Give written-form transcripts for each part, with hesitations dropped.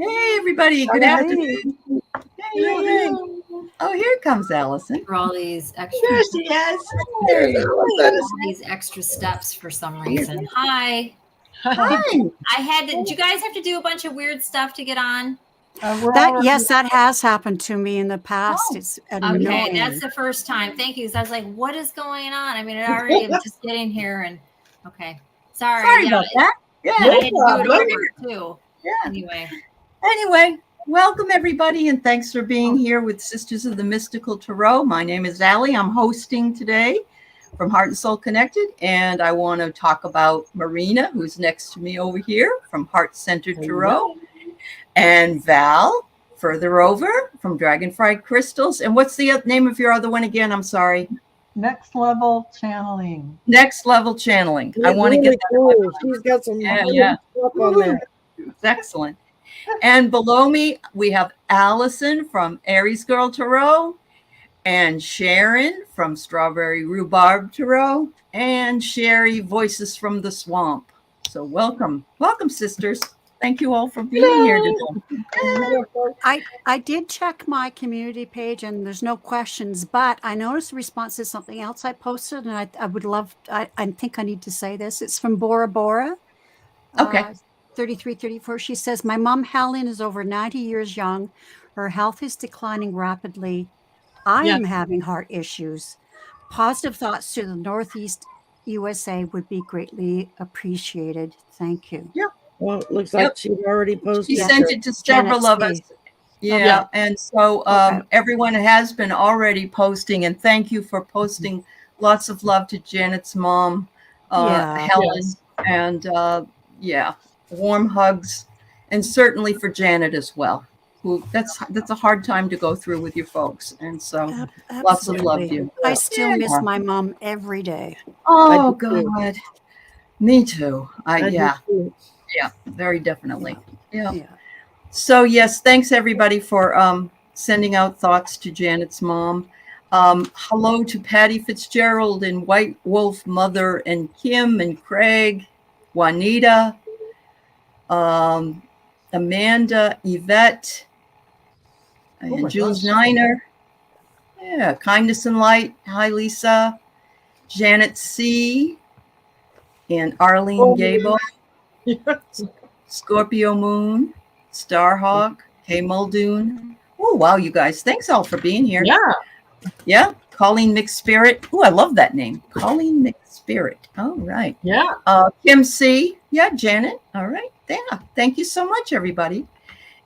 Hey, everybody. Good afternoon. Hey. Oh, here comes Allison. For all these extra, There she is. There's Allison. these extra steps for some reason. Hi. Hi. Did you guys have to do a bunch of weird stuff to get on? Yes, that has happened to me in the past. Oh, It's annoying. Okay, that's the first time. Thank you. So I was like, what is going on? I mean, I already am just getting here and okay. Sorry about that. Yeah. And I had to do it over too. Yeah. Anyway, welcome everybody, and thanks for being here with Sisters of the Mystical Tarot. My name is Aley. I'm hosting today from Heart and Soul Connected, and I want to talk about Marina, who's next to me over here from Heart Centered Tarot, and Val, further over from Dragonfly Crystals. And what's the name of your other one again? I'm sorry. Next Level Channeling. Next Level Channeling. It's I want to really get that. cool. She's got some stuff on there. It's excellent. And below me, we have Allison from Aries Girl Tarot, and Sharon from Strawberry Rhubarb Tarot, and Sherry, Voices from the Swamp. So welcome, sisters. Thank you all for being here today. I did check my community page and there's no questions, but I noticed the response is something else I posted, and I would love, I think I need to say this. It's from Bora Bora. Okay. 3334. She says, my mom Helen is over 90 years young. Her health is declining rapidly. I am having heart issues. Positive thoughts to the Northeast USA would be greatly appreciated. Thank you. Yeah. Well, it looks like she'd already posted. She sent it to several of us. Yeah. And so everyone has been already posting, and thank you for posting. Lots of love to Janet's mom, Helen, and warm hugs, and certainly for Janet as well. Who that's a hard time to go through with your folks, and so lots of love to you. I still miss my mom every day. Oh God, me too. Yeah, very definitely. Yeah. So yes, thanks everybody for sending out thoughts to Janet's mom. Hello to Patty Fitzgerald and White Wolf Mother and Kim and Craig, Juanita, Amanda, Yvette, and Jules Niner. Yeah, Kindness and Light. Hi, Lisa. Janet C. And Arlene Gable. Scorpio Moon. Starhawk. Kay Muldoon. Oh, wow, you guys. Thanks all for being here. Yeah. Colleen McSpirit. Oh, I love that name. Colleen McSpirit. All right. Yeah. Kim C. Yeah, Janet. All right. Yeah. Thank you so much, everybody.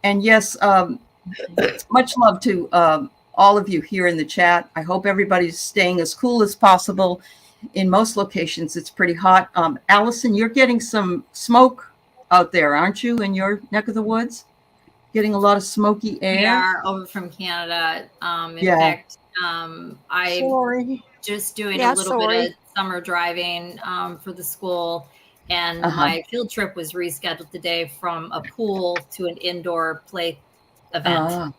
And yes, much love to all of you here in the chat. I hope everybody's staying as cool as possible. In most locations, it's pretty hot. Allison, you're getting some smoke out there, aren't you, in your neck of the woods? Getting a lot of smoky air. We are over from Canada. In fact, I'm just doing a little bit of summer driving for the school. And my field trip was rescheduled today from a pool to an indoor play event,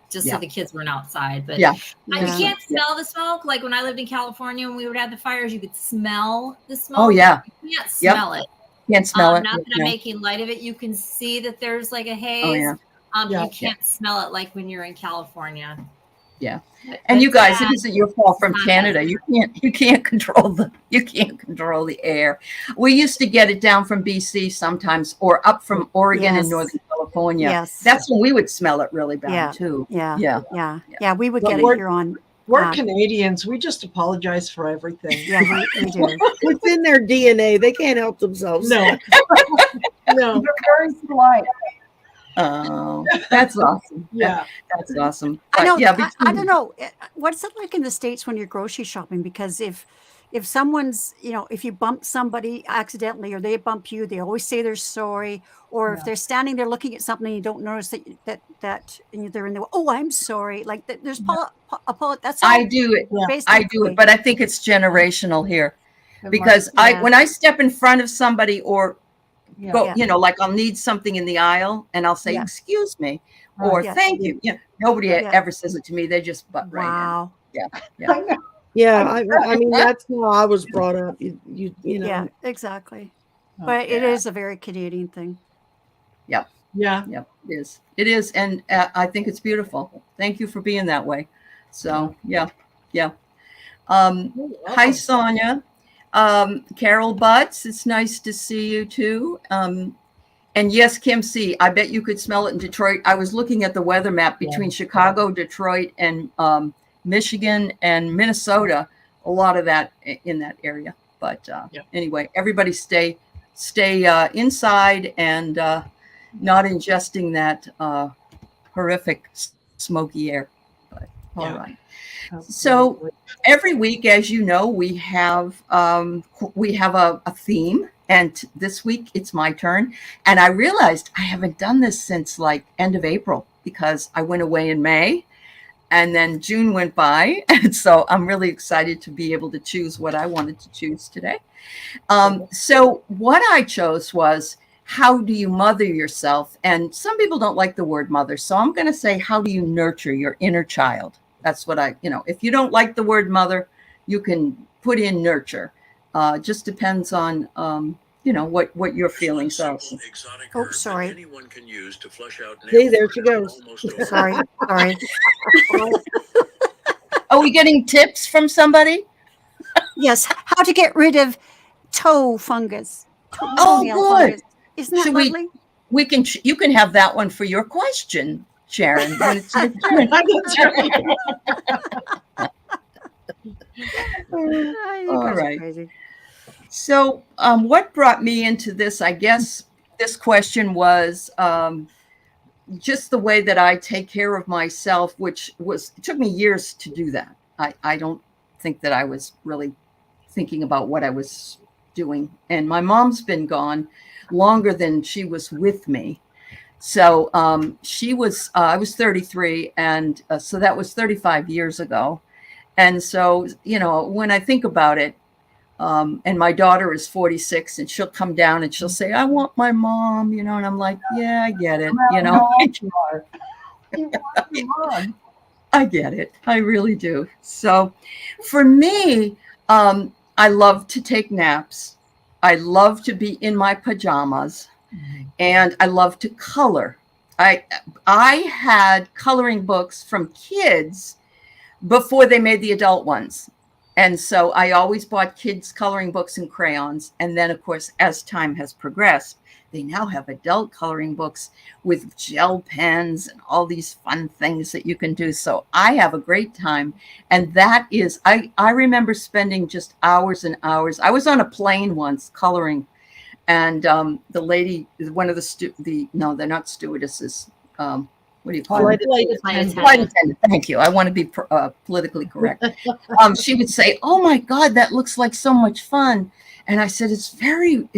so the kids weren't outside. But you can't smell the smoke. Like when I lived in California, when we would have the fires, you could smell the smoke. Oh, yeah. You can't smell it. Can't smell it. Not that I'm making light of it. You can see that there's like a haze. Oh, yeah. You can't smell it like when you're in California. Yeah. And you guys, it isn't your fault from Canada. You can't control the air. We used to get it down from BC sometimes, or up from Oregon and Northern California. Yes. That's when we would smell it really bad too. Yeah. We would get it here on. We're Canadians. We just apologize for everything. Yeah, we do. It's in their DNA. They can't help themselves. No. They're very polite. Oh, that's awesome. Yeah. That's awesome. I know. I don't know. What's it like in the States when you're grocery shopping? Because if someone's, if you bump somebody accidentally or they bump you, they always say they're sorry. Or if they're standing there looking at something and you don't notice that they're in the, I'm sorry. Like there's that's all. I do it. I do it, but I think it's generational here, because when I step in front of somebody or go, like I'll need something in the aisle and I'll say, excuse me, or thank you. Nobody ever says it to me. They just butt right in. Yeah. I mean, that's how I was brought up. You know. Yeah, exactly. But it is a very Canadian thing. Yep. Yeah. Yep. It is. It is. And I think it's beautiful. Thank you for being that way. So, yeah. Hi, Sonia. Carol Butts, it's nice to see you too. And yes, Kim C., I bet you could smell it in Detroit. I was looking at the weather map between Chicago, Detroit, and Michigan and Minnesota. A lot of that in that area. But anyway, everybody stay inside and not ingesting that horrific smoky air. But all right. So every week, as you know, we have a theme, and this week it's my turn. And I realized I haven't done this since like end of April because I went away in May, and then June went by, and so I'm really excited to be able to choose what I wanted to choose today. So what I chose was, how do you mother yourself? And some people don't like the word mother, so I'm going to say, how do you nurture your inner child? That's what if you don't like the word mother, you can put in nurture. Just depends on, what your feelings are. Oh, sorry. Anyone can use to flush out. See, there she goes. Sorry. Are we getting tips from somebody? Yes. How to get rid of toe fungus. Good. Fungus. Isn't that Should lovely? You can have that one for your question, Sharon. When it's your turn. All right. Crazy. So what brought me into this, I guess this question was just the way that I take care of myself, it took me years to do that. I don't think that I was really thinking about what I was doing. And my mom's been gone longer than she was with me. So I was 33, and so that was 35 years ago. And so, when I think about it, and my daughter is 46, and she'll come down and she'll say, I want my mom, and I'm like, yeah, I get it. I get it. I really do. So for me, I love to take naps. I love to be in my pajamas, and I love to color. I had coloring books from kids before they made the adult ones. And so I always bought kids' coloring books and crayons. And then, of course, as time has progressed, they now have adult coloring books with gel pens and all these fun things that you can do. So I have a great time. And that is, I remember spending just hours and hours. I was on a plane once coloring. And the lady, one of no, they're not stewardesses. What do you call it? Flight attendant. Thank you. I want to be politically correct. She would say, "Oh my God, that looks like so much fun." And I said, "It's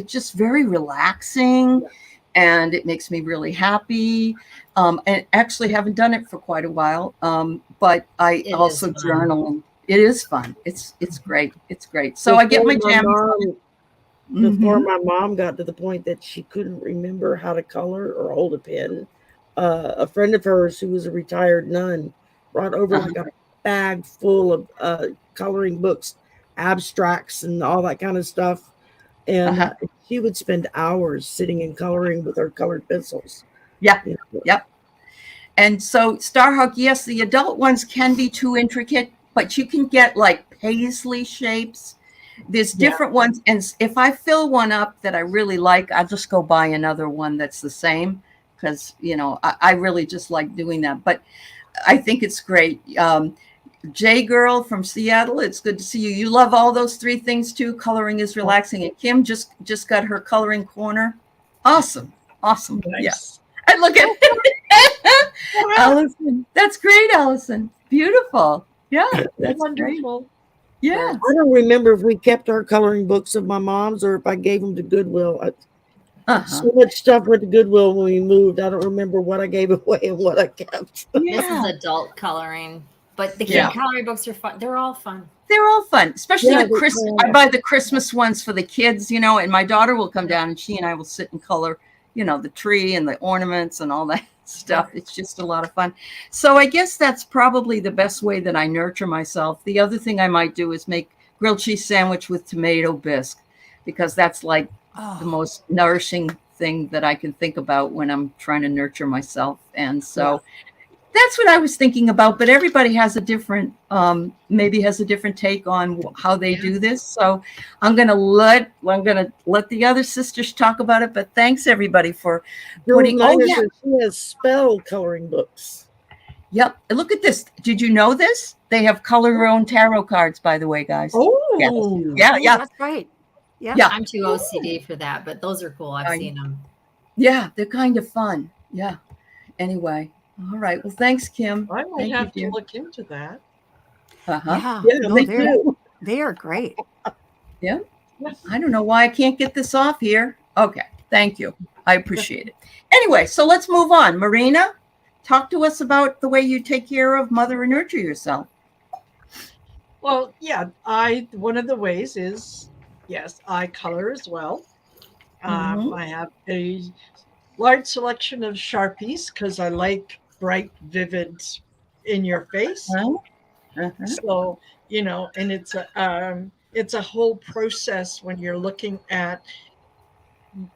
just very relaxing, and it makes me really happy." And actually haven't done it for quite a while. But I also journal, and it is fun. It's great. It's great. So I get my jam. Before my mom got to the point that she couldn't remember how to color or hold a pen, a friend of hers who was a retired nun brought over like a bag full of coloring books, abstracts, and all that kind of stuff. And she would spend hours sitting and coloring with her colored pencils. Yeah. Yep. And so Starhawk, yes, the adult ones can be too intricate, but you can get like paisley shapes. There's different ones. And if I fill one up that I really like, I'll just go buy another one that's the same, because, I really just like doing that. But I think it's great. J Girl from Seattle, it's good to see you. You love all those three things too. Coloring is relaxing. And Kim just got her coloring corner. Awesome. Nice. Yes. Yeah. And look at Allison. That's great, Allison. Beautiful. Yeah, that's wonderful. Great. Yeah. I don't remember if we kept our coloring books of my mom's or if I gave them to Goodwill. So much stuff went to Goodwill when we moved. I don't remember what I gave away and what I kept. This is adult coloring, but the kid coloring books are fun. They're all fun. They're all fun, especially the Christmas. I buy the Christmas ones for the kids, and my daughter will come down and she and I will sit and color, the tree and the ornaments and all that stuff. It's just a lot of fun. So I guess that's probably the best way that I nurture myself. The other thing I might do is make grilled cheese sandwich with tomato bisque, because that's like the most nourishing thing that I can think about when I'm trying to nurture myself. And so that's what I was thinking about, but everybody has a different, maybe has a different take on how they do this. So I'm going to let the other sisters talk about it, but thanks everybody for putting, she has spell coloring books. Yep. Look at this. Did you know this? They have color your own tarot cards, by the way, guys. Oh, yeah. That's right. Yeah. I'm too OCD for that, but those are cool. I've seen them. Yeah, they're kind of fun. Yeah. Anyway. All right. Well, thanks, Kim. I might have to look into that. Uh-huh. Yeah, no, they do. They are great. Yeah. I don't know why I can't get this off here. Okay. Thank you. I appreciate it. Anyway, so let's move on. Marina, talk to us about the way you take care of, mother, and nurture yourself. Well, yeah, one of the ways is, yes, I color as well. I have a large selection of Sharpies because I like bright, vivid, in your face. So, and it's a whole process when you're looking at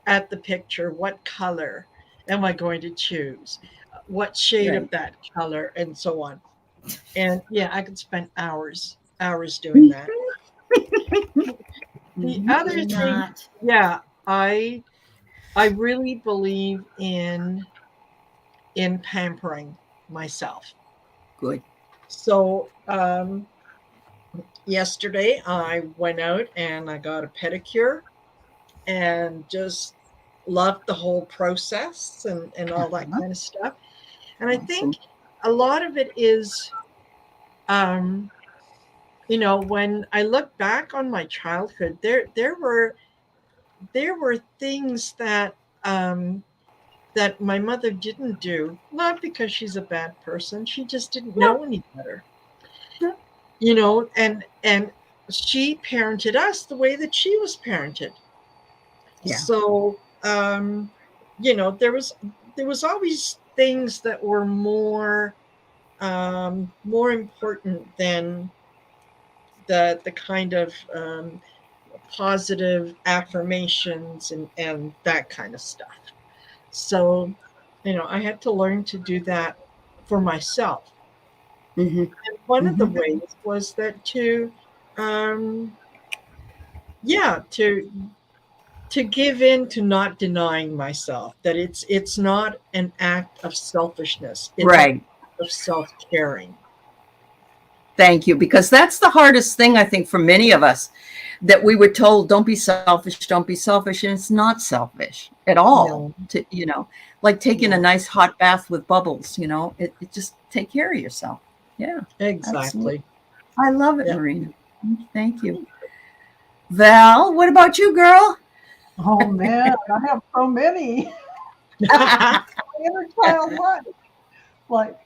the picture. What color am I going to choose? What shade of that color, and so on. And yeah, I could spend hours doing that. The other thing, I really believe in pampering myself. Good. So yesterday I went out and I got a pedicure and just loved the whole process and all that kind of stuff. And I think a lot of it is, when I look back on my childhood, there were things that that my mother didn't do, not because she's a bad person. She just didn't know any better. And she parented us the way that she was parented. Yeah. So, there was always things that were more important than the kind of positive affirmations and that kind of stuff. So, I had to learn to do that for myself. And one of the ways was that to give in to not denying myself that it's not an act of selfishness. It's an act of self-caring. Thank you, because that's the hardest thing, I think, for many of us, that we were told, don't be selfish, and it's not selfish at all. To like taking a nice hot bath with bubbles, it just take care of yourself. Yeah, exactly. Absolutely. I love it, Marina. Thank you. Val, what about you, girl? Oh man, I have so many. Inner child life. Like,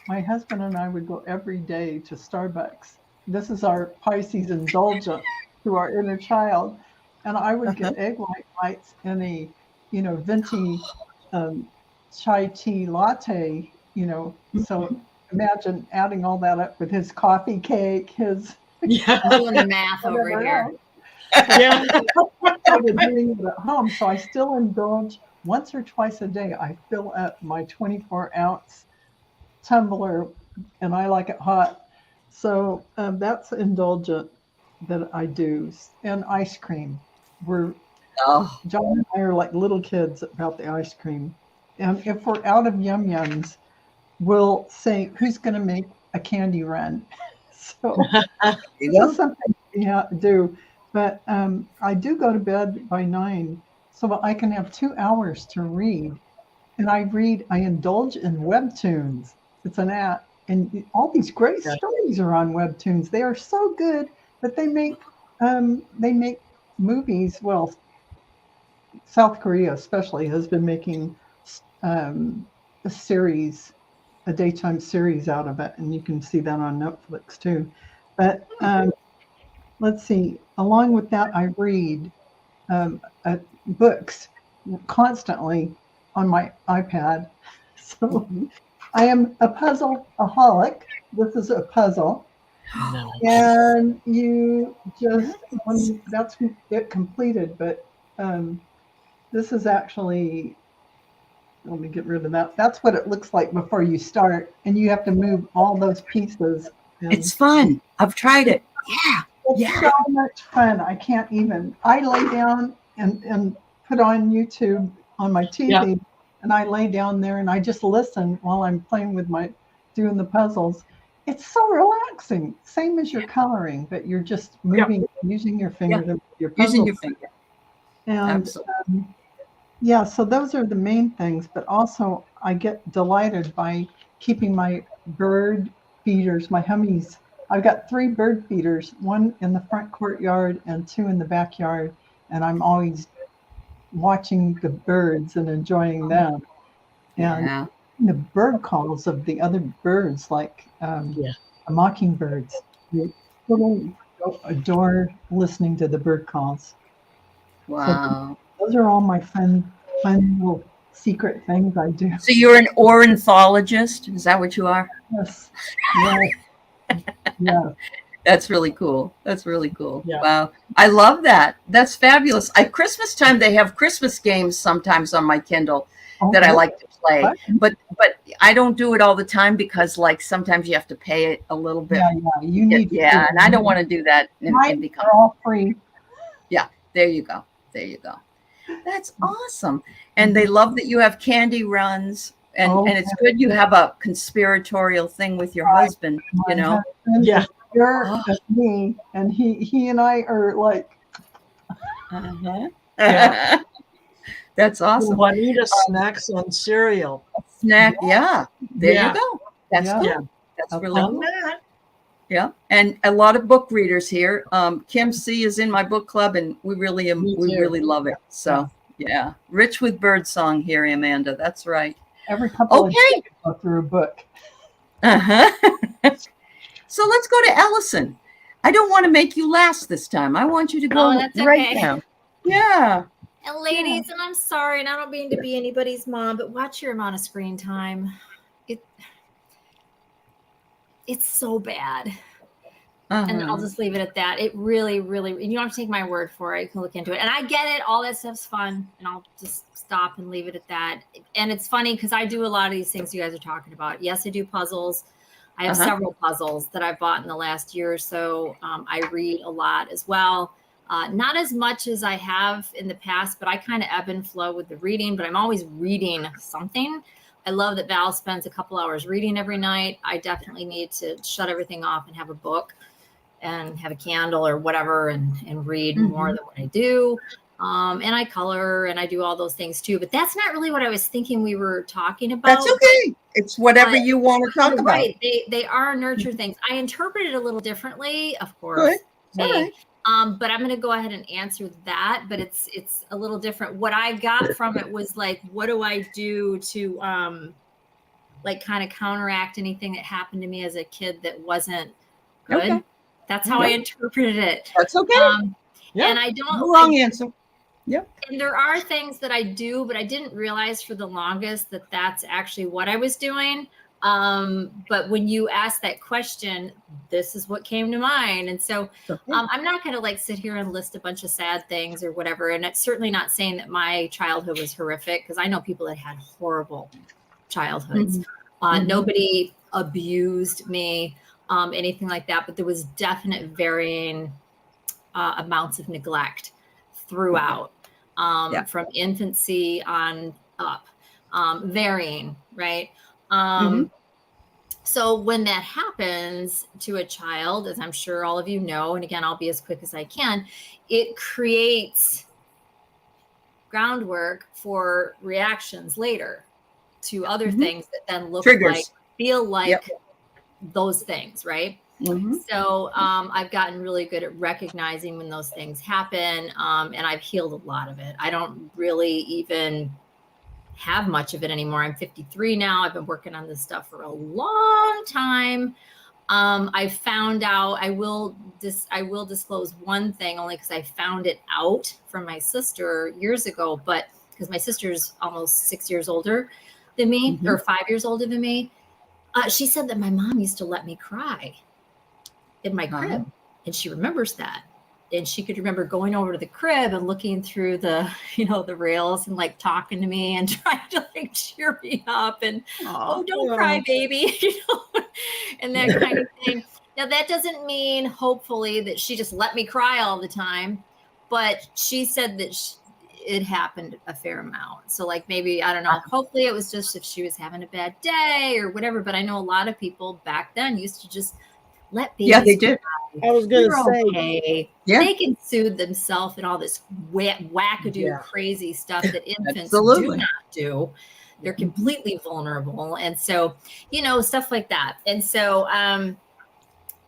my husband and I would go every day to Starbucks. This is our Pisces indulgence to our inner child. And I would get egg white bites in a, venti chai tea latte, So imagine adding all that up with his coffee cake, his... I'm doing the math over here. Yeah. I was doing it at home, so I still indulge once or twice a day. I fill up my 24-ounce tumbler, and I like it hot. So that's indulgent that I do. And ice cream. John and I are like little kids about the ice cream. And if we're out of Yum Yums, we'll say, who's going to make a candy run? So that's something we have to do. But I do go to bed by 9 so I can have 2 hours to read. And I indulge in webtoons. It's an app. And all these great stories are on webtoons. They are so good that they make movies. Well, South Korea especially has been making a daytime series out of it. And you can see that on Netflix too. But let's see. Along with that, I read books constantly on my iPad. So I am a puzzle-aholic. This is a puzzle. Nice. And you just, that's it completed. But This is actually, let me get rid of that. That's what it looks like before you start. And you have to move all those pieces. It's fun. I've tried it. Yeah. It's so much fun. I can't even. I lay down and put on YouTube on my TV, and I lay down there and I just listen while I'm playing with doing the puzzles. It's so relaxing. Same as your coloring, but you're just moving, using your finger, using your finger. And so those are the main things. But also, I get delighted by keeping my bird feeders, my hummies. I've got 3 bird feeders, 1 in the front courtyard and 2 in the backyard. And I'm always watching the birds and enjoying them. And the bird calls of the other birds, like the mockingbirds. I adore listening to the bird calls. Wow. So those are all my fun little secret things I do. So you're an ornithologist? Is that what you are? Yes. Yeah. That's really cool. That's really cool. Yeah. Wow. I love that. That's fabulous. At Christmas time, they have Christmas games sometimes on my Kindle that I like to play. But I don't do it all the time because like sometimes you have to pay it a little bit. Yeah, you need to. And I don't want to do that and become all free. Yeah, there you go. There you go. That's awesome. And they love that you have candy runs. And it's good you have a conspiratorial thing with your husband, you know. Yeah. You're me, and he and I are like. That's awesome. Juanita snacks on cereal. Snack, There you go. That's good. Yeah. That's really cool. Yeah, and a lot of book readers here. Kim C is in my book club, and we really love it. So yeah, rich with birdsong here, Amanda. That's right. Every couple of days go through a book. So let's go to Ellison. I don't want to make you last this time. I want you to go right now. Yeah. And ladies, and I'm sorry, and I don't mean to be anybody's mom, but watch your amount of screen time. It's so bad. And I'll just leave it at that. It really, really, you don't have to take my word for it. You can look into it. And I get it. All that stuff's fun. And I'll just stop and leave it at that. And it's funny because I do a lot of these things you guys are talking about. Yes, I do puzzles. I have several puzzles that I've bought in the last year or so. I read a lot as well. Not as much as I have in the past, but I kind of ebb and flow with the reading. But I'm always reading something. I love that Val spends a couple hours reading every night. I definitely need to shut everything off and have a book and have a candle or whatever and read more than what I do. And I color and I do all those things too. But that's not really what I was thinking we were talking about. That's okay. It's whatever you want to talk about. Right. They are nurture things. I interpret it a little differently, of course. Good. But I'm going to go ahead and answer that. But it's a little different. What I got from it was like, what do I do to like kind of counteract anything that happened to me as a kid that wasn't good? Okay. That's how I interpreted it. That's okay. And I don't. No wrong answer. Yep. And there are things that I do, but I didn't realize for the longest that that's actually what I was doing. But when you asked that question, this is what came to mind. And so I'm not going to like sit here and list a bunch of sad things or whatever. And it's certainly not saying that my childhood was horrific because I know people that had horrible childhoods. Nobody abused me, anything like that. But there was definite varying amounts of neglect throughout, from infancy on up, varying, right? So when that happens to a child, as I'm sure all of you know, and again, I'll be as quick as I can, it creates groundwork for reactions later to other things that then look like, feel like those things, right? So I've gotten really good at recognizing when those things happen, and I've healed a lot of it. I don't really even have much of it anymore. I'm 53 now. I've been working on this stuff for a long time. I found out, I will disclose one thing only because I found it out from my sister years ago, but because my sister's almost 6 years older than me, or 5 years older than me. She said that my mom used to let me cry in my crib, and she remembers that. and she could remember going over to the crib and looking through the, the rails and like talking to me and trying to like cheer me up and, oh, don't cry, baby, and that kind of thing. Now, that doesn't mean, hopefully, that she just let me cry all the time, but she said that it happened a fair amount. So like, maybe, I don't know, hopefully it was just if she was having a bad day or whatever. But I know a lot of people back then used to just let babies they did. I was going to say, okay. They can soothe themselves and all this wackadoo crazy stuff that infants do not do. They're completely vulnerable. And so, stuff like that. And so,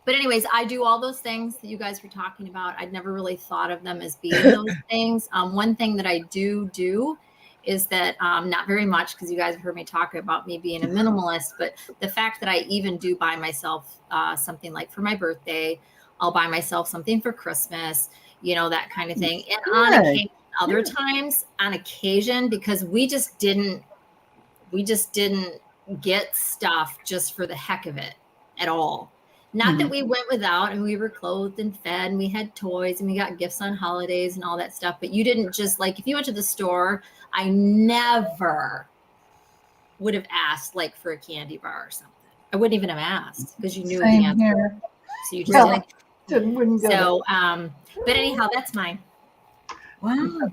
but anyways, I do all those things that you guys were talking about. I'd never really thought of them as being those things. One thing that I do is that not very much, because you guys have heard me talk about me being a minimalist, but the fact that I even do buy myself something like for my birthday, I'll buy myself something for Christmas, that kind of thing. And on occasion, other times on occasion, because we just didn't get stuff just for the heck of it at all. Not that we went without and we were clothed and fed and we had toys and we got gifts on holidays and all that stuff. But you didn't just like, if you went to the store, I never would have asked like for a candy bar or something. I wouldn't even have asked because you knew the answer. Here. So you just wouldn't get so, but anyhow, that's mine. Wow.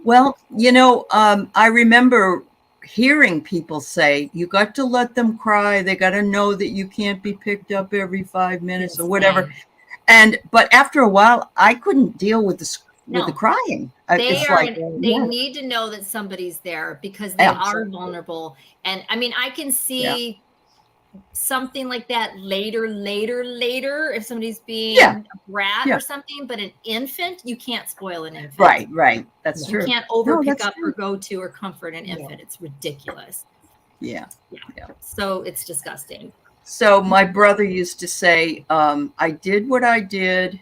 Well, I remember hearing people say, you got to let them cry. They got to know that you can't be picked up every 5 minutes or whatever. But after a while, I couldn't deal with the crying. They need to know that somebody's there because they are vulnerable. And I mean, I can see something like that later, if somebody's being a brat or something, but an infant, you can't spoil an infant. Right. That's true. You can't over pick up or go to or comfort an infant. It's ridiculous. Yeah. So it's disgusting. So my brother used to say, I did what I did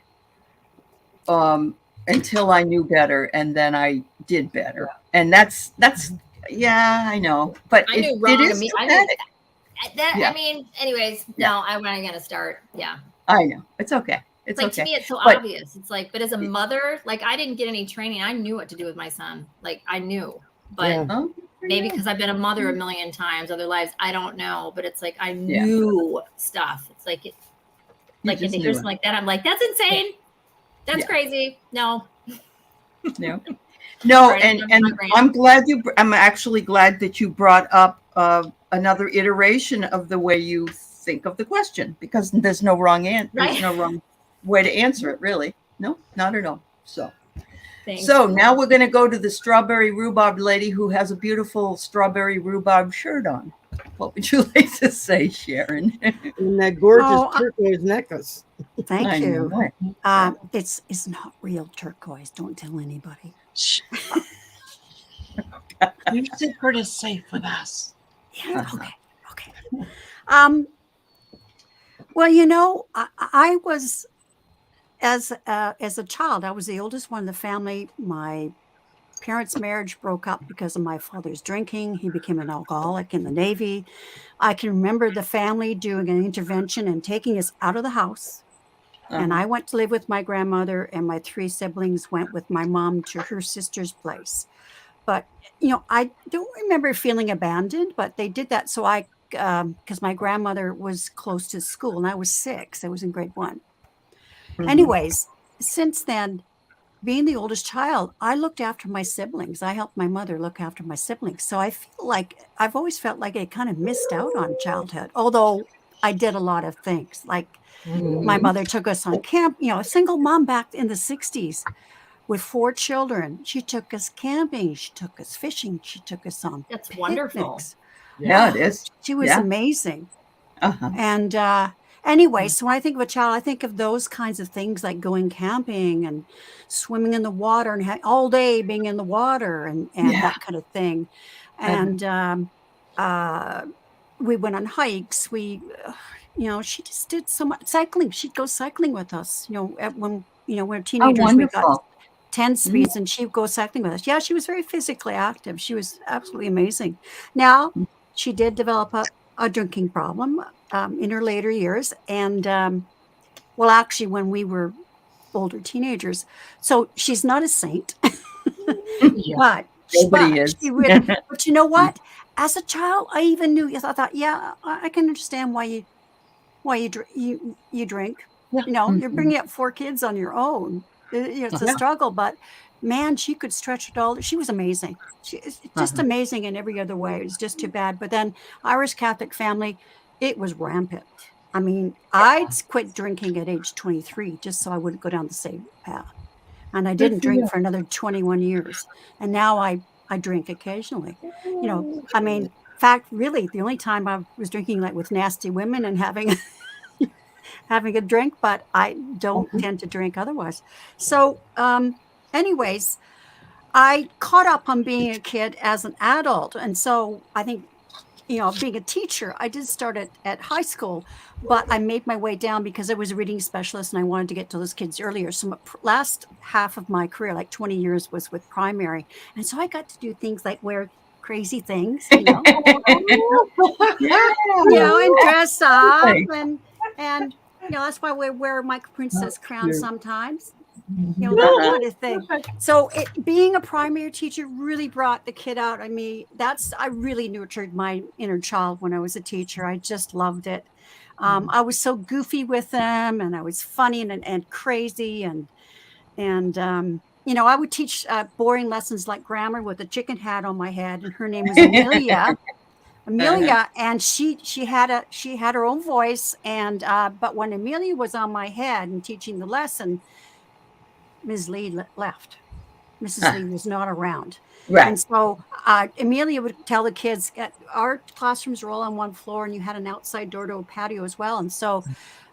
until I knew better, and then I did better. And that's I know. But I knew wrong. I mean, anyways, no, I'm not going to start. Yeah. I know. It's okay. It's like, okay. To me, it's so obvious. It's like, but as a mother, like I didn't get any training. I knew what to do with my son. Like I knew, but maybe because I've been a mother a million times, other lives, I don't know. But it's like, I knew stuff. It's like, if I hear something like that, I'm like, that's insane. That's crazy. No. No. And I'm actually glad that you brought up another iteration of the way you think of the question, because there's no wrong answer. There's no wrong way to answer it, really. No, not at all. So now we're going to go to the strawberry rhubarb lady who has a beautiful strawberry rhubarb shirt on. What would you like to say, Sharon? And that gorgeous turquoise necklace. Thank you. It's not real turquoise. Don't tell anybody. Your secret is safe with us. Yeah. Okay. Well, I was as a child, I was the oldest one in the family. My parents' marriage broke up because of my father's drinking. He became an alcoholic in the Navy. I can remember the family doing an intervention and taking us out of the house. And I went to live with my grandmother, and my 3 siblings went with my mom to her sister's place. But, I don't remember feeling abandoned, but they did that. So because my grandmother was close to school and I was 6, I was in grade 1. Anyways, since then, being the oldest child, I looked after my siblings. I helped my mother look after my siblings. So I feel like I've always felt like I kind of missed out on childhood, although I did a lot of things. Like my mother took us on camp, a single mom back in the 60s with 4 children. She took us camping. She took us fishing. She took us on That's picnics. wonderful. Yeah, it is. She was amazing. And anyway, so when I think of a child, I think of those kinds of things like going camping and swimming in the water and all day being in the water and that kind of thing. And we went on hikes. We, she just did so much cycling. She'd go cycling with us, when, we're teenagers, we got 10 speeds and she'd go cycling with us. Yeah, she was very physically active. She was absolutely amazing. Now, she did develop a drinking problem in her later years. And, actually, when we were older teenagers. So she's not a saint, Yeah. but Nobody is. she would. But you know what? As a child, I even knew. I thought, yeah, I can understand why you drink. Yeah. You know, you're bringing up 4 kids on your own. It's a struggle, but man, she could stretch it all. She was amazing. She is just amazing in every other way. It's just too bad. But then Irish Catholic family, it was rampant. I mean, I'd quit drinking at age 23 just so I wouldn't go down the same path. And I didn't drink for another 21 years. And now I drink occasionally. You know, I mean, in fact, really, the only time I was drinking like with nasty women and having a drink, but I don't tend to drink otherwise. So, anyways, I caught up on being a kid as an adult. And so I think, you know, being a teacher, I did start at high school, but I made my way down because I was a reading specialist and I wanted to get to those kids earlier. So my last half of my career, like 20 years, was with primary. And so I got to do things like wear crazy things, you know, you know, and dress up and you know, that's why we wear my princess crown sometimes. You know, that kind of thing. So being a primary teacher really brought the kid out of me. I really nurtured my inner child when I was a teacher. I just loved it. I was so goofy with them, and I was funny and crazy. And you know, I would teach boring lessons like grammar with a chicken hat on my head, and her name was Amelia. And she had her own voice. And but when Amelia was on my head and teaching the lesson, Ms. Lee left. Mrs. Lee was not around. Right. And so Amelia would tell the kids, our classrooms were all on one floor and you had an outside door to a patio as well. And so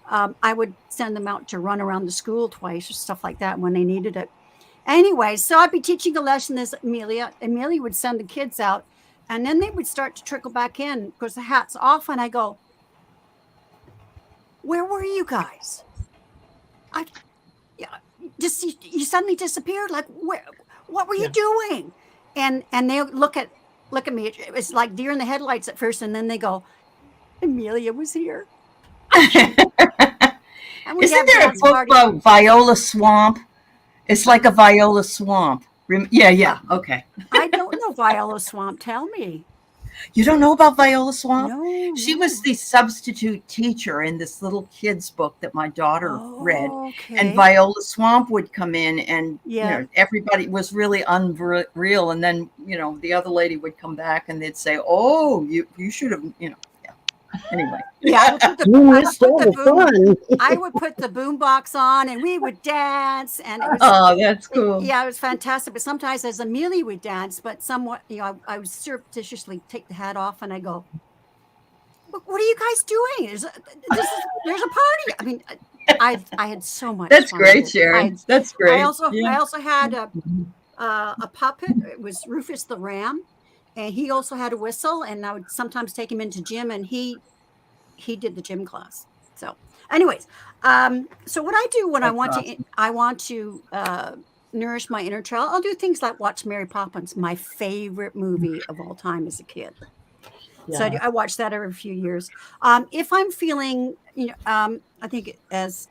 I would send them out to run around the school twice or stuff like that when they needed it. Anyway, so I'd be teaching a lesson as Amelia. Amelia would send the kids out and then they would start to trickle back in because the hat's off. And I go, where were you guys? Just you suddenly disappeared. Like, what were you doing? And they look at me. It's like deer in the headlights at first, and then they go, Amelia was here. Isn't there a book about Viola Swamp? It's like a Viola Swamp. Yeah. Okay. I don't know Viola Swamp. Tell me. You don't know about Viola Swamp? No. She was the substitute teacher in this little kid's book that my daughter read. Okay. And Viola Swamp would come in and you know, everybody was really unreal. And then, you know, the other lady would come back and they'd say, oh, you should have, you know. Anyway. Yeah, I would put the boom box on and we would dance. And it was, that's cool. It was fantastic. But sometimes as Amelia would dance, but somewhat, you know, I would surreptitiously take the hat off and I go, what are you guys doing? There's a party. I mean, I had so much That's fun. Great, Sharon. That's great. I also had a puppet. It was Rufus the Ram. And he also had a whistle, and I would sometimes take him into gym, and he did the gym class. So, anyways, so what I do when I want to nourish my inner child, I'll do things like watch Mary Poppins, my favorite movie of all time as a kid. Yeah. So I watch that every few years. If I'm feeling, you know, I think as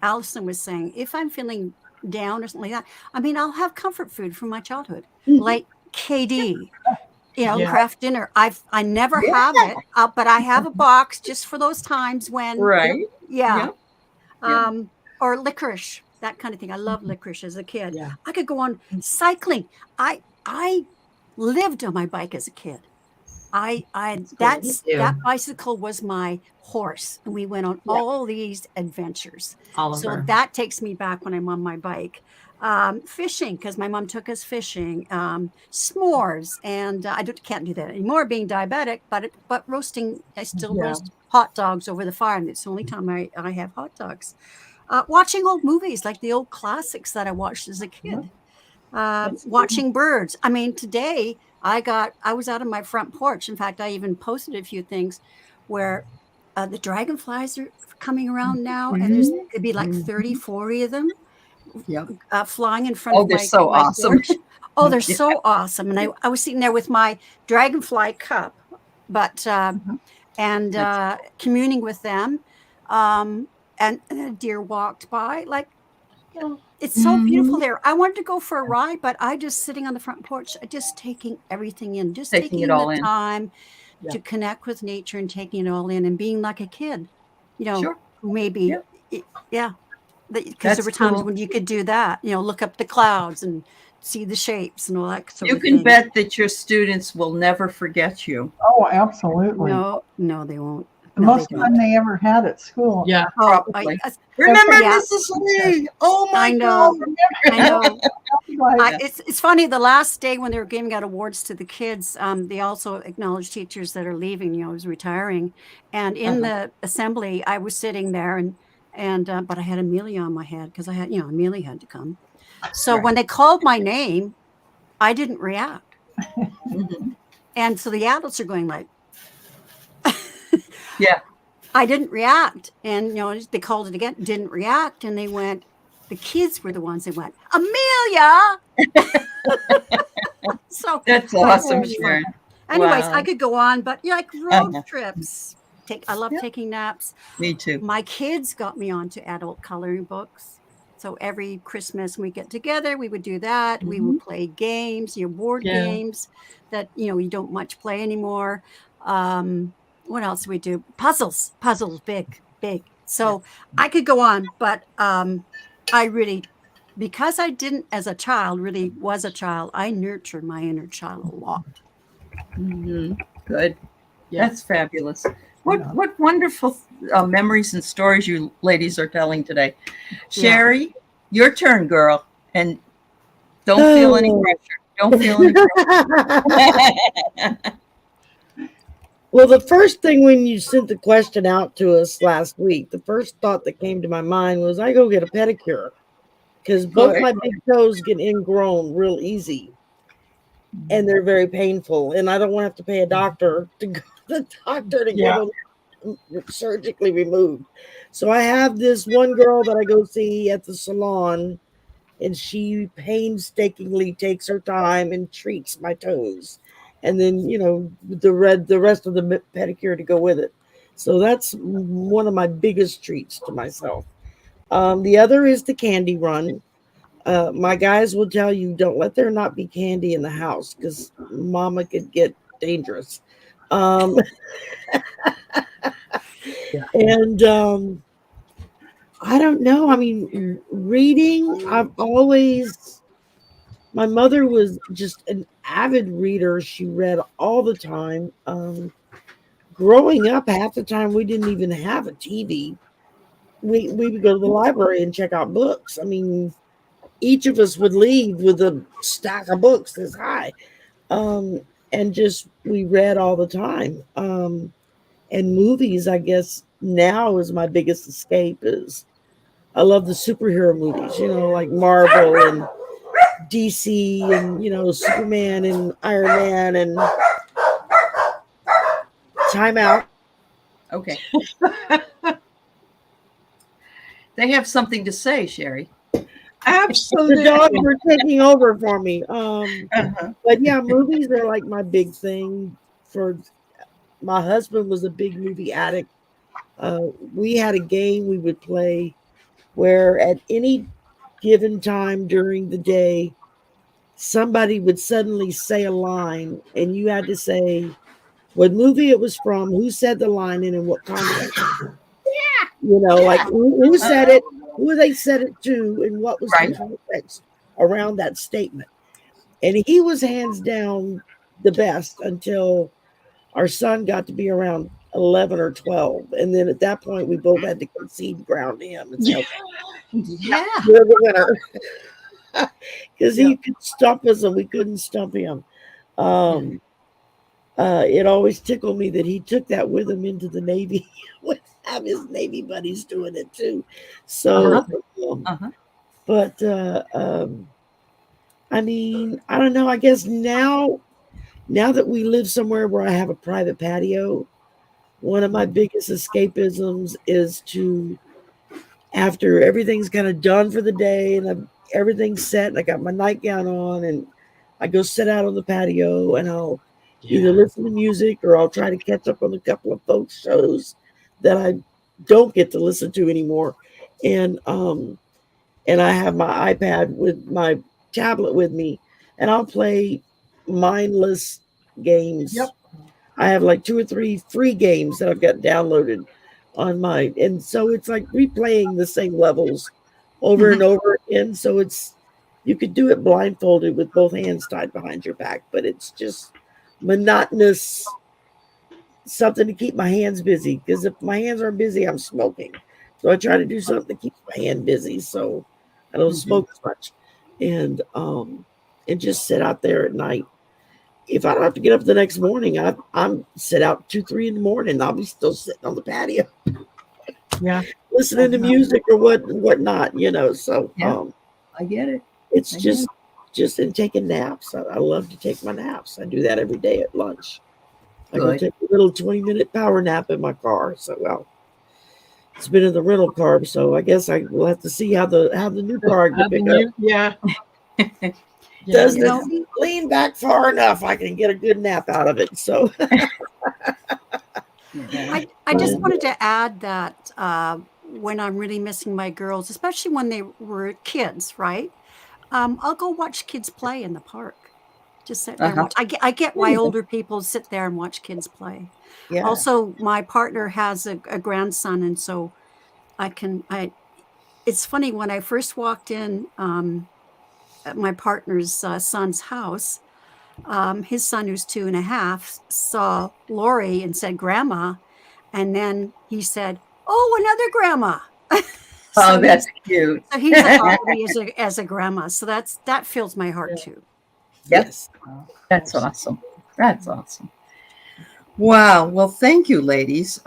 Allison was saying, if I'm feeling down or something like that, I mean, I'll have comfort food from my childhood, like KD, you know, Kraft dinner. I never have it, but I have a box just for those times when, or licorice, that kind of thing. I love licorice as a kid. Yeah. I could go on cycling. I lived on my bike as a kid. That bicycle was my horse, and we went on all these adventures. So that takes me back when I'm on my bike. Fishing, because my mom took us fishing. S'mores, and I can't do that anymore, being diabetic. But roasting, I still roast hot dogs over the fire, and it's the only time I have hot dogs. Watching old movies like the old classics that I watched as a kid. Watching birds. I mean, today I was out on my front porch. In fact, I even posted a few things where the dragonflies are coming around now, and there'd be like 30, 40 of them flying in front of my so awesome. porch. Oh, they're so awesome. And I was sitting there with my dragonfly cup, but communing with them. And a deer walked by. Like, It's so beautiful there. I wanted to go for a ride, but I just sitting on the front porch, just taking everything in, just taking it all the in. time to connect with nature and taking it all in and being like a kid, Sure. who maybe, because there were times when you could do that, look up the clouds and see the shapes and all that sort of thing. You can bet that your students will never forget you. Oh, absolutely. No, they won't. The most fun they ever had at school. Yeah, probably. Remember Mrs. Lee? Oh my God! I know. It's funny. The last day when they were giving out awards to the kids, they also acknowledged teachers that are leaving. I was retiring, and in the assembly, I was sitting there, and but I had Amelia on my head because I had, Amelia had to come. So when they called my name, I didn't react, and so the adults are going like. Yeah. I didn't react. And, they called it again, didn't react. And they went, the kids were the ones that went, Amelia. So that's awesome, Sharon. Anyways, I could go on, but like road trips. I love taking naps. Me too. My kids got me onto adult coloring books. So every Christmas we get together, we would do that. We would play games, board games that, you don't much play anymore. What else do we do? Puzzles, big. So I could go on, but I really, because I didn't as a child, really was a child, I nurtured my inner child a lot. Good. That's fabulous. What wonderful memories and stories you ladies are telling today. Sherry, your turn, girl. And don't feel any pressure. Don't feel any pressure. Well, the first thing when you sent the question out to us last week, the first thought that came to my mind was I go get a pedicure because both my big toes get ingrown real easy and they're very painful. And I don't want to have to pay a doctor to go to the doctor to get them surgically removed. So I have this one girl that I go see at the salon and she painstakingly takes her time and treats my toes. And then, the rest of the pedicure to go with it. So that's one of my biggest treats to myself. The other is the candy run. My guys will tell you, don't let there not be candy in the house because mama could get dangerous. And I don't know. I mean, reading, my mother was just an avid reader. She read all the time. Growing up, half the time we didn't even have a TV. We would go to the library and check out books. I mean, each of us would leave with a stack of books this high. And just we read all the time. And movies, I guess now is my biggest escape. I love the superhero movies, like Marvel and DC and Superman and Iron Man and Time Out. Okay. They have something to say, Sherry. Absolutely. The dogs are taking over for me. But yeah, movies are like my big thing. For my husband was a big movie addict. We had a game we would play where at any given time during the day, somebody would suddenly say a line and you had to say what movie it was from, who said the line, and in what context. Like who said it, who they said it to, and what was the context around that statement. And he was hands down the best until our son got to be around 11 or 12. And then at that point, we both had to concede ground to him and say, okay, you're the winner. Because he could stump us and we couldn't stump him. It always tickled me that he took that with him into the Navy. Would have his Navy buddies doing it too. So, but I mean, I don't know. I guess now that we live somewhere where I have a private patio, one of my biggest escapisms is to, after everything's kind of done for the day and everything's set and I got my nightgown on and I go sit out on the patio and I'll either listen to music or I'll try to catch up on a couple of folk shows that I don't get to listen to anymore. And and I have my iPad with my tablet with me, and I'll play mindless games. Yep. I have like 2 or 3 free games that I've got downloaded on mine, and so it's like replaying the same levels over and over again. So you could do it blindfolded with both hands tied behind your back, but it's just monotonous, something to keep my hands busy, because if my hands aren't busy, I'm smoking. So I try to do something that keeps my hand busy so I don't smoke as much, and just sit out there at night. If I don't have to get up the next morning, I'm sit out 2, 3 in the morning. I'll be still sitting on the patio, listening to music or whatnot, So I get it. It's just in taking naps. I love to take my naps. I do that every day at lunch. I go take a little 20-minute power nap in my car. So it's been in the rental car, so I guess I will have to see how the new car can pick up. Yeah. Does the seat lean back far enough? I can get a good nap out of it. So I just wanted to add that when I'm really missing my girls, especially when they were kids, right? I'll go watch kids play in the park. Just sit there and watch. I get why older people sit there and watch kids play. Yeah. Also, my partner has a grandson, and so it's funny, when I first walked in at my partner's son's house, his son, who's 2.5, saw Lori and said, "Grandma," and then he said, "Oh, another grandma." So that's cute. So he's adopted me as a grandma. So that fills my heart too. Yes. That's awesome. That's awesome. Wow. Well, thank you, ladies.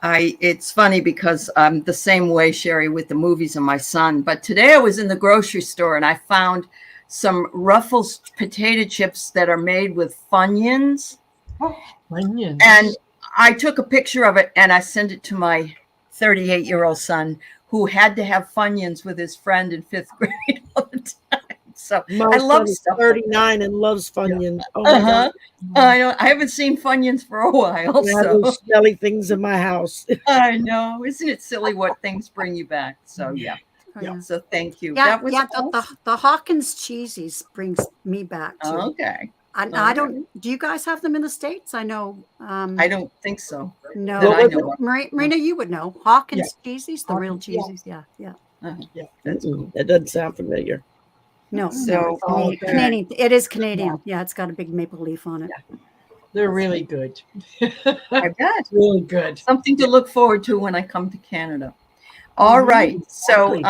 It's funny because I'm the same way, Sherry, with the movies and my son. But today I was in the grocery store and I found some Ruffles potato chips that are made with Funyuns. Oh, Funyuns. And I took a picture of it and I sent it to my 38-year-old son, who had to have Funyuns with his friend in 5th grade all the time. So I love stuff. 39 and loves Funyuns. Oh my God. I know. I haven't seen Funyuns for a while. I have those smelly things in my house. I know. Isn't it silly what things bring you back? So yeah. So thank you. Yeah, that was awesome. the Hawkins cheesies brings me back too. Okay. I don't. Do you guys have them in the States? I know. I don't think so. No, I know. Marina, you would know. Hawkins cheesies, the real cheesies. Yeah. That doesn't sound familiar. No, so Canadian. It is Canadian. Yeah, it's got a big maple leaf on it. Yeah. They're really good. I bet. Really good. Something to look forward to when I come to Canada. All right. So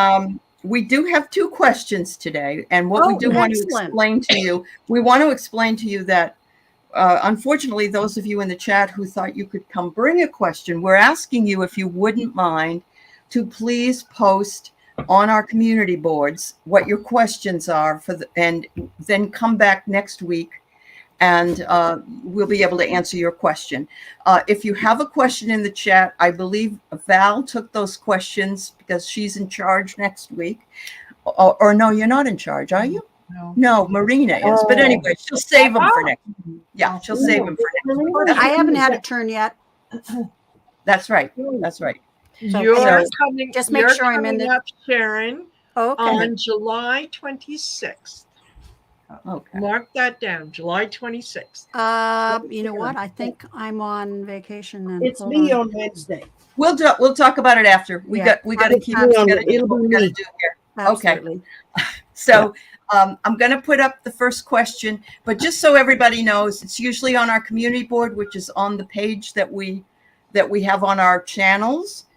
we do have 2 questions today. And what we do want to explain to you, we want to explain to you that unfortunately, those of you in the chat who thought you could come bring a question, we're asking you, if you wouldn't mind, to please post on our community boards what your questions are and then come back next week and we'll be able to answer your question. If you have a question in the chat, I believe Val took those questions because she's in charge next week. Or no, you're not in charge, are you? No, Marina is. But anyway, she'll save them for next. Yeah, she'll save them for next. I haven't had a turn yet. That's right. That's right. So you're coming. Just make sure I'm in up, Sharon. Okay. On July 26th. Okay. Mark that down. July 26th. You know what? I think I'm on vacation. And it's me on Wednesday. We'll talk about it after. We got to keep. It'll be me. Absolutely. Okay. So I'm going to put up the first question, but just so everybody knows, it's usually on our community board, which is on the page that we have on our channels.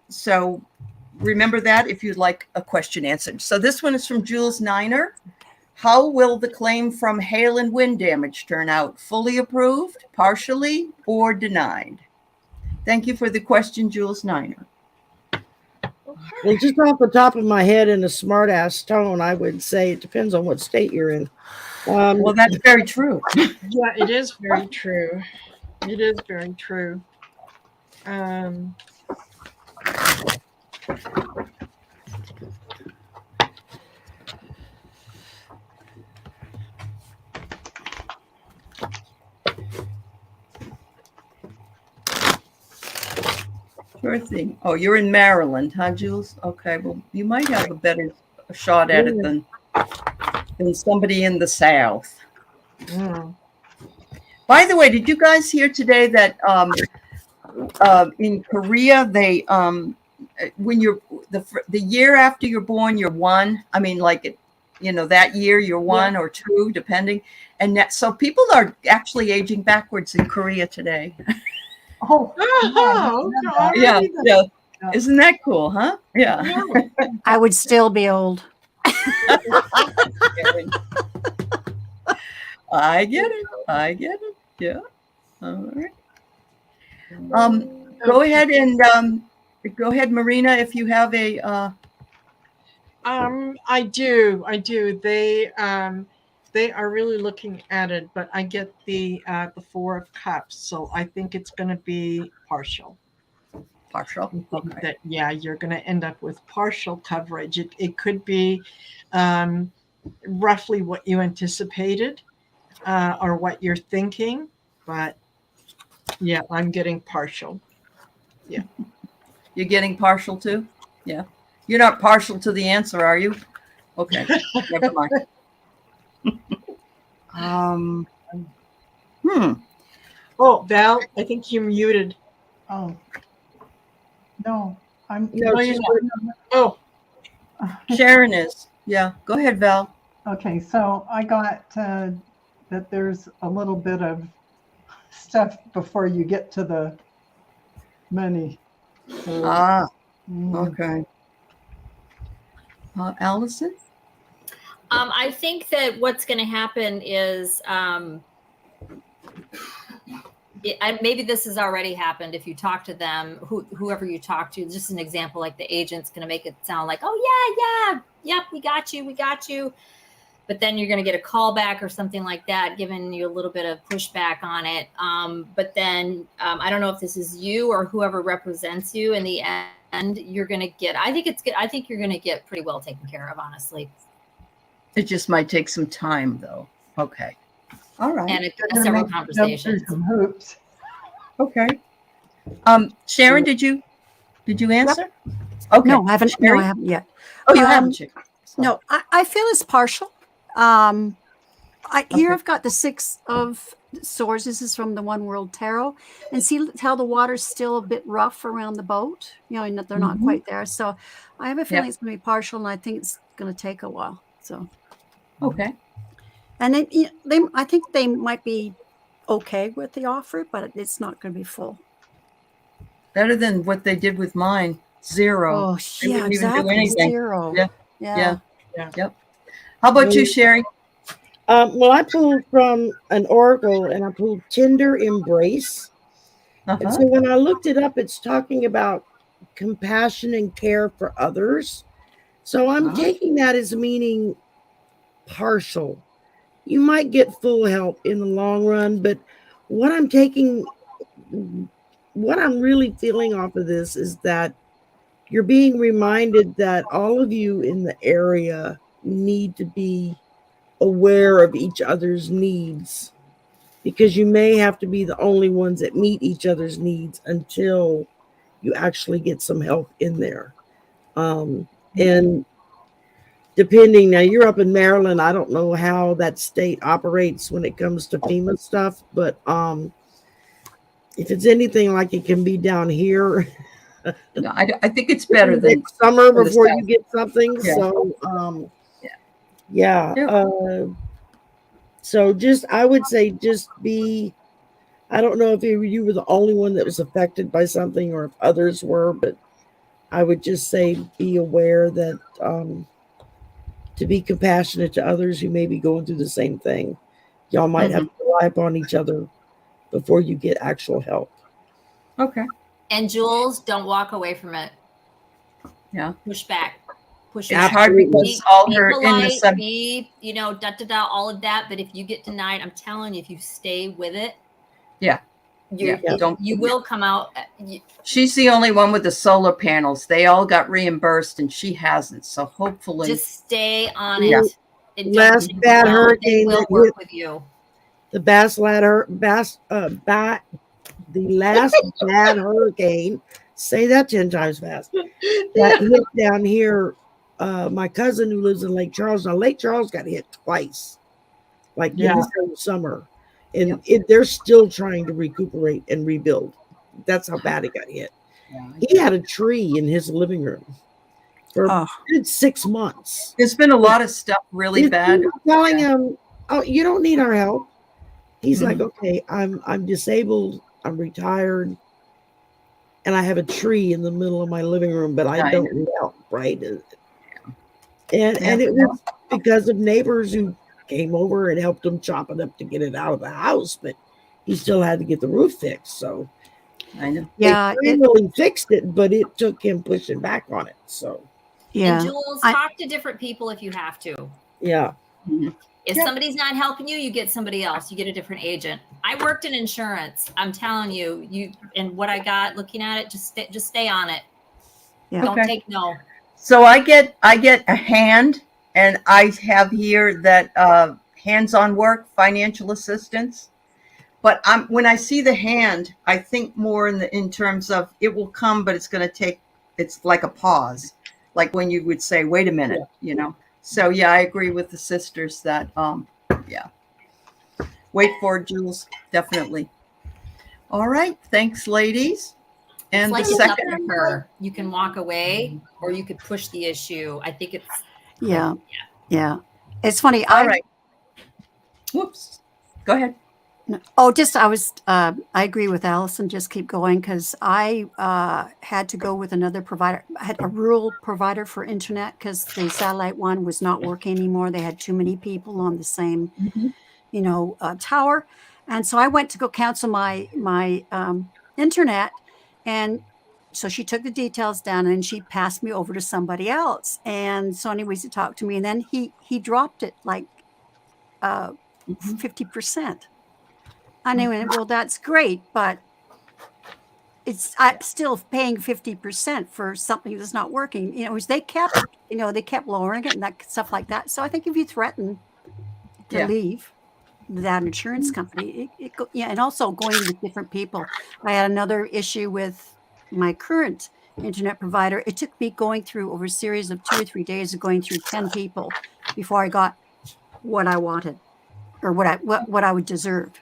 So remember that if you'd like a question answered. So this one is from Jules Niner. How will the claim from hail and wind damage turn out? Fully approved, partially, or denied? Thank you for the question, Jules Niner. Well, just off the top of my head in a smart ass tone, I would say it depends on what state you're in. Well, that's very true. Yeah, it is very true. It is very true. Sure thing. Oh, you're in Maryland, huh, Jules? Okay, well, you might have a better shot at it than somebody in the South. By the way, did you guys hear today that in Korea they when you're the year after you're born, you're one. I mean, like that year you're one or two, depending. And so people are actually aging backwards in Korea today. Oh, yeah. Isn't that cool, huh? Yeah. I would still be old. I get it. Yeah. All right. Go ahead and go ahead, Marina, if you have a. I do. They are really looking at it, but I get the 4 of Cups, so I think it's going to be partial. Partial. Okay. That you're going to end up with partial coverage. It could be roughly what you anticipated or what you're thinking, but I'm getting partial. Yeah. You're getting partial too? Yeah. You're not partial to the answer, are you? Okay. Never mind. Oh, Val, I think you're muted. Oh. No, I'm. No, oh. Sharon is. Yeah. Go ahead, Val. Okay, so I got that there's a little bit of stuff before you get to the money. So, okay. Allison? I think that what's going to happen is maybe this has already happened. If you talk to them, whoever you talk to, just an example, like the agent's going to make it sound like, oh, yep, we got you. But then you're going to get a call back or something like that, giving you a little bit of pushback on it. But then I don't know if this is you or whoever represents you in the end, you're going to get, I think you're going to get pretty well taken care of, honestly. It just might take some time, though. Okay. All right. And several conversations. Some hoops. Okay. Sharon, did you answer? Yep. Okay. No, I haven't. No, I haven't yet. Oh, you haven't. So. No, I feel it's partial. Here I've got the 6 of Swords. This is from the One World Tarot, and see how the water's still a bit rough around the boat. And they're not quite there. So I have a feeling it's going to be partial, and I think it's going to take a while. So. Okay. And I think they might be okay with the offer, but it's not going to be full. Better than what they did with mine. 0. Oh, yeah, exactly. 0. Yeah. Yep. How about you, Sherry? Well, I pulled from an oracle, and I pulled Tender Embrace. And so when I looked it up, it's talking about compassion and care for others. So I'm taking that as meaning partial. You might get full help in the long run, but what I'm really feeling off of this is that you're being reminded that all of you in the area need to be aware of each other's needs, because you may have to be the only ones that meet each other's needs until you actually get some help in there. And depending, now you're up in Maryland, I don't know how that state operates when it comes to FEMA stuff, but if it's anything like it can be down here, no, I think it's better than summer before you get something. Yeah. So so I would say be, I don't know if you were the only one that was affected by something or if others were, but I would just say be aware that to be compassionate to others who may be going through the same thing. Y'all might have to rely upon each other before you get actual help. Okay. And Jules, don't walk away from it. Yeah. Push back. It's hard because all her in the sub. All of that. But if you get denied, I'm telling you, if you stay with it, you will come out. She's the only one with the solar panels. They all got reimbursed, and she hasn't. So hopefully, just stay on it. Last bad hurricane will work with you. The last bad hurricane Say that 10 times fast. That hit down here. My cousin who lives in Lake Charles. Now, Lake Charles got hit twice, like in the summer. And they're still trying to recuperate and rebuild. That's how bad it got hit. Yeah. He had a tree in his living room for 6 months. There's been a lot of stuff really bad. Telling him, "Oh, you don't need our help." He's like, "Okay, I'm disabled. I'm retired, and I have a tree in the middle of my living room, but I don't need help." Right? And it was because of neighbors who came over and helped him chop it up to get it out of the house, but he still had to get the roof fixed. So I know. Yeah, they finally fixed it, but it took him pushing back on it. So and Jules, talk to different people if you have to. Yeah. If somebody's not helping you, you get somebody else. You get a different agent. I worked in insurance. I'm telling you, and what I got looking at it, just stay on it. Yeah. Don't take no. So I get a hand, and I have here that hands-on work, financial assistance. But when I see the hand, I think more in terms of it will come, but it's going to take. It's like a pause, like when you would say, "Wait a minute," you know. So yeah, I agree with the sisters that wait for it, Jules, definitely. All right, thanks, ladies. And it's the like second, her, you can walk away or you could push the issue. I think it's yeah. It's funny. All right. Whoops. Go ahead. Oh, I agree with Allison. Just keep going, because I had to go with another provider. I had a rural provider for internet because the satellite one was not working anymore. They had too many people on the same, tower. And so I went to go cancel my internet. And so she took the details down and she passed me over to somebody else. And so anyways, he talked to me, and then he dropped it like 50%. Anyway, well, that's great, but I'm still paying 50% for something that's not working. They kept lowering it and that stuff like that. So I think if you threaten to leave that insurance company, and also going with different people. I had another issue with my current internet provider. It took me going through over a series of 2 or 3 days of going through 10 people before I got what I wanted or what I would deserve.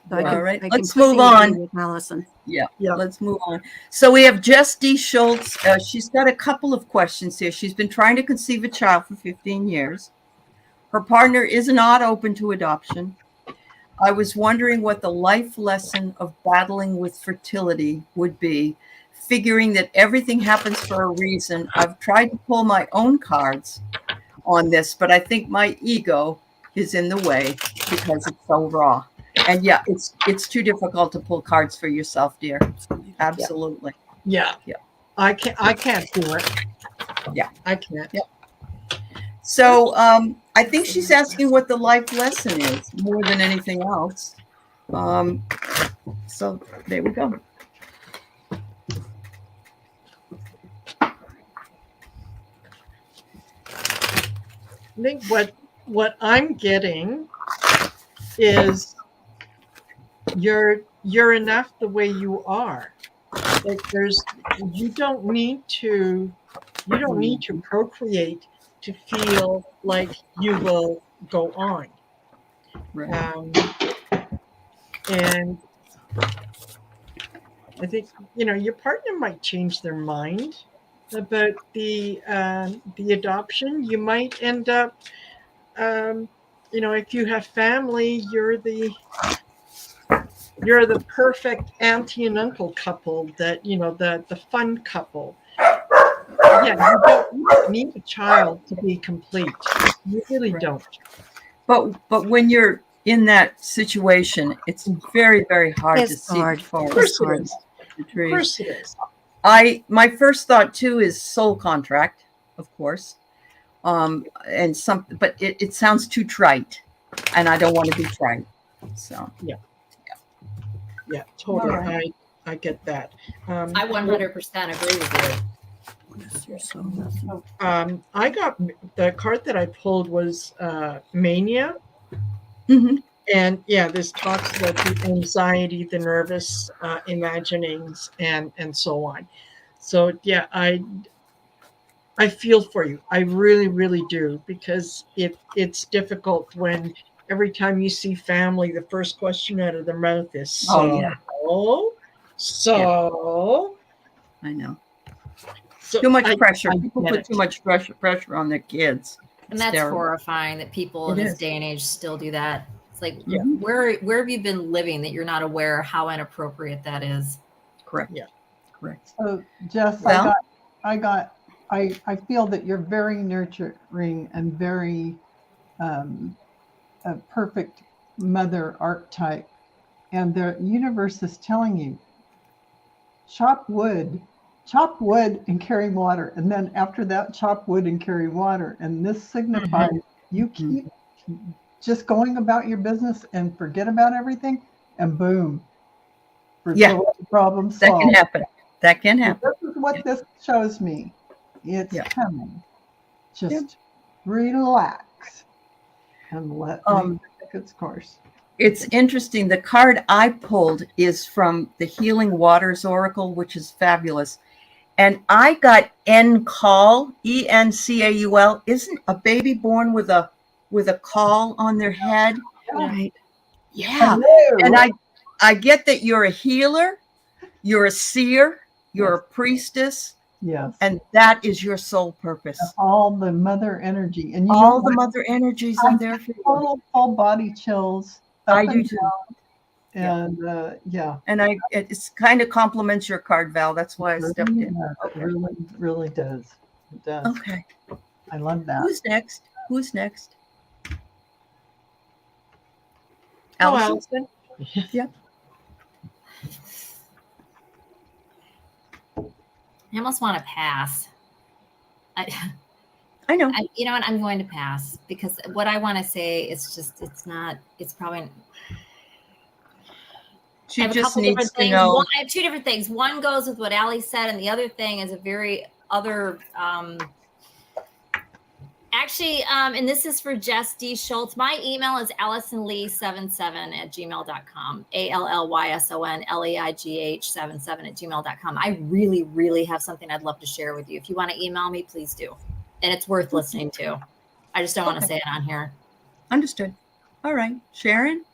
So all right, let's move on. Allison. Yeah, let's move on. So we have Jess D. Schultz. She's got a couple of questions here. She's been trying to conceive a child for 15 years. Her partner is not open to adoption. I was wondering what the life lesson of battling with fertility would be, figuring that everything happens for a reason. I've tried to pull my own cards on this, but I think my ego is in the way because it's so raw. And yeah, it's too difficult to pull cards for yourself, dear. Absolutely. Yeah. I can't do it. Yeah. I can't. Yeah. So I think she's asking what the life lesson is more than anything else. So there we go. I think what I'm getting is you're enough the way you are. Like you don't need to procreate to feel like you will go on. Right. And I think your partner might change their mind about the adoption. You might end up if you have family, you're the perfect auntie and uncle couple, that the fun couple. Yeah, you don't need a child to be complete. You really don't. But when you're in that situation, it's very, very hard to see. Of course it is. Of course it is. My first thought too is soul contract, of course. But it sounds too trite, and I don't want to be trite. So yeah, totally. Right. I get that. I 100% agree with you. I got the card that I pulled was Mania, And yeah, this talks about the anxiety, the nervous imaginings, and so on. So yeah, I feel for you. I really, really do, because it's difficult when every time you see family, the first question out of their mouth is, Oh, yeah. So I know. so Too much pressure. I People get put it. too much pressure on their kids. And It's that's terrible. horrifying that people in It this is. day and age still do that. It's like, Yeah. where have you been living that you're not aware how inappropriate that is? Correct. Yeah. Correct. So Jess, Well- I feel that you're very nurturing and very a perfect mother archetype, and the universe is telling you, chop wood and carry water, and then after that, chop wood and carry water, and this signifies you keep just going about your business and forget about everything, and boom, fertility problem solved. That can happen. That can happen. This is what this shows me. It's Yeah. coming. Just relax and let me take its course. It's interesting. The card I pulled is from the Healing Waters Oracle, which is fabulous. And I got Encaul, Encaul. Isn't a baby born with a caul on their head? Right. Yeah. Hello. And I get that you're a healer, you're a seer, you're a priestess, Yes. and that is your soul purpose. All the mother energy. And you All know the what? mother energies are there for you. Total full body chills. I up do and too. down. And yeah. And it's kind of complements your card, Val. That's why I stepped in. It really, really does. It does. Okay. I love that. Who's next? Who's next? Oh, Allison? Allison. Yeah. I almost want to pass. I know. You know what? I'm going to pass, because what I want to say is just, it's probably. She I have a just couple needs different to things. know. I have two different things. One goes with what Aley said, and the other thing is a very other. Actually, and this is for Jess D. Schultz. My email is AllisonLeigh77@gmail.com. ALLYSONLEIGH77@gmail.com. I really, really have something I'd love to share with you. If you want to email me, please do. And it's worth listening to. I just don't want to say it on here. Understood. All right. Sharon?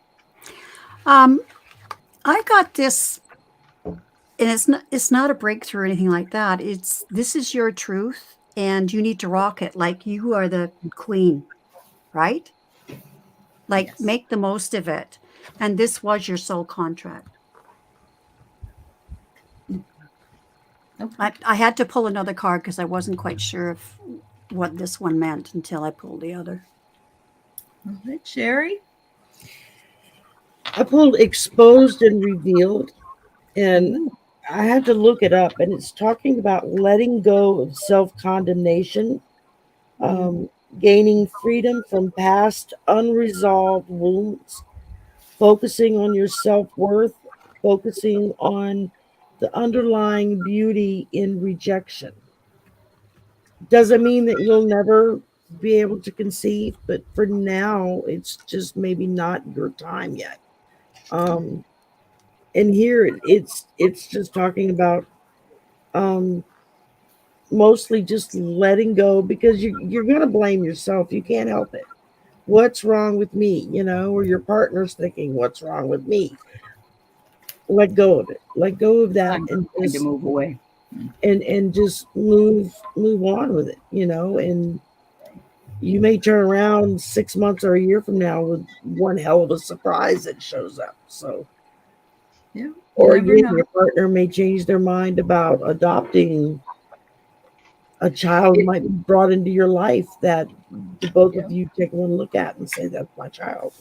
I got this, and it's not a breakthrough or anything like that. This is your truth, and you need to rock it like you are the queen, right? Like, Yes. make the most of it. And this was your soul contract. Okay. I had to pull another card because I wasn't quite sure what this one meant until I pulled the other. All right, Sherry? I pulled exposed and revealed, and I had to look it up, and it's talking about letting go of self-condemnation, gaining freedom from past unresolved wounds, focusing on your self-worth, focusing on the underlying beauty in rejection. Doesn't mean that you'll never be able to conceive, but for now, it's just maybe not your time yet. And here it's just talking about mostly just letting go, because you're gonna blame yourself. You can't help it. What's wrong with me? Or your partner's thinking, what's wrong with me? Let go of it. Let go of that, and Need just to move away. and just move on with it. And you may turn around 6 months or a year from now with one hell of a surprise that shows up. So. Yeah. Or never again, know. your partner may change their mind about adopting a child might be brought into your life that the both of you take one look at and say, that's my child.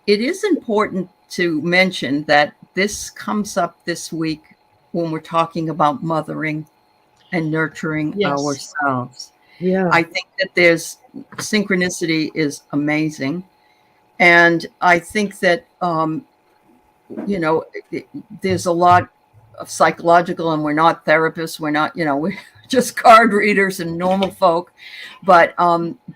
It is important to mention that this comes up this week when we're talking about mothering and nurturing ourselves. Yeah. I think that there's synchronicity is amazing. And I think that, there's a lot of psychological, and we're not therapists. We're not, we're just card readers and normal folk. But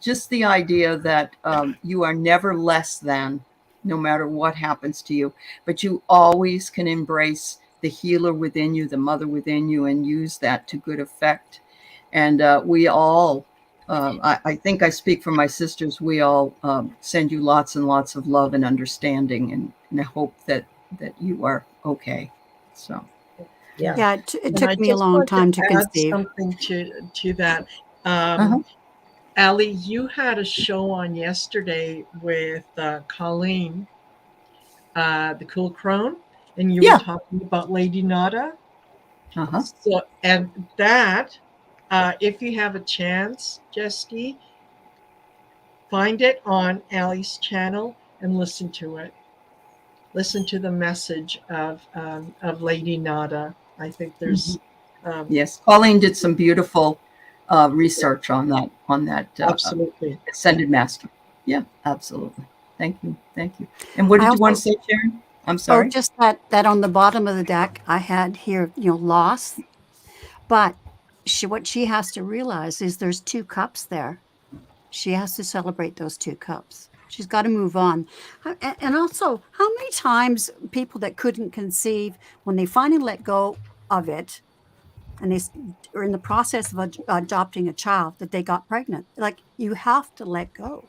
just the idea that you are never less than. no matter what happens to you. But you always can embrace the healer within you, the mother within you, and use that to good effect. And we all, I think I speak for my sisters, we all send you lots and lots of love and understanding, and I hope that you are okay. So. Yeah, it took me a long time to conceive. Something to that. Aley, you had a show on yesterday with Colleen, the Cool Crone, and you were talking about Lady Nada. So, and that, if you have a chance, Jesky, find it on Aley's channel and listen to it. Listen to the message of Lady Nada. I think there's yes, Colleen did some beautiful research on that absolutely Ascended Master. Yeah, absolutely. Thank you. And what did you want to say, Sharon? I'm sorry. Oh, just that on the bottom of the deck I had here, loss. But what she has to realize is there's 2 cups there. She has to celebrate those 2 cups. She's got to move on. And also, how many times people that couldn't conceive, when they finally let go of it, and they are in the process of adopting a child, that they got pregnant. Like, you have to let go.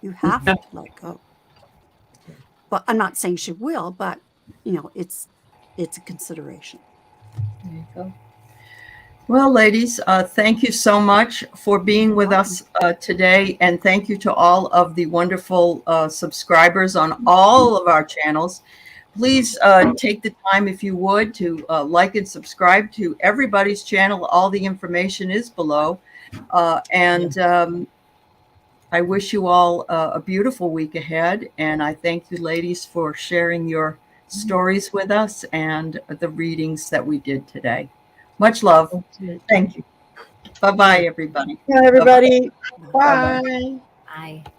You have to let go. But I'm not saying she will, but it's a consideration. There you go. Well, ladies, thank you so much for being with us today. And thank you to all of the wonderful subscribers on all of our channels. Please take the time, if you would, to like and subscribe to everybody's channel. All the information is below. I wish you all a beautiful week ahead. And I thank you, ladies, for sharing your stories with us and the readings that we did today. Much love. Thank you. Bye-bye, everybody. Bye, everybody. Bye-bye. Bye. Bye.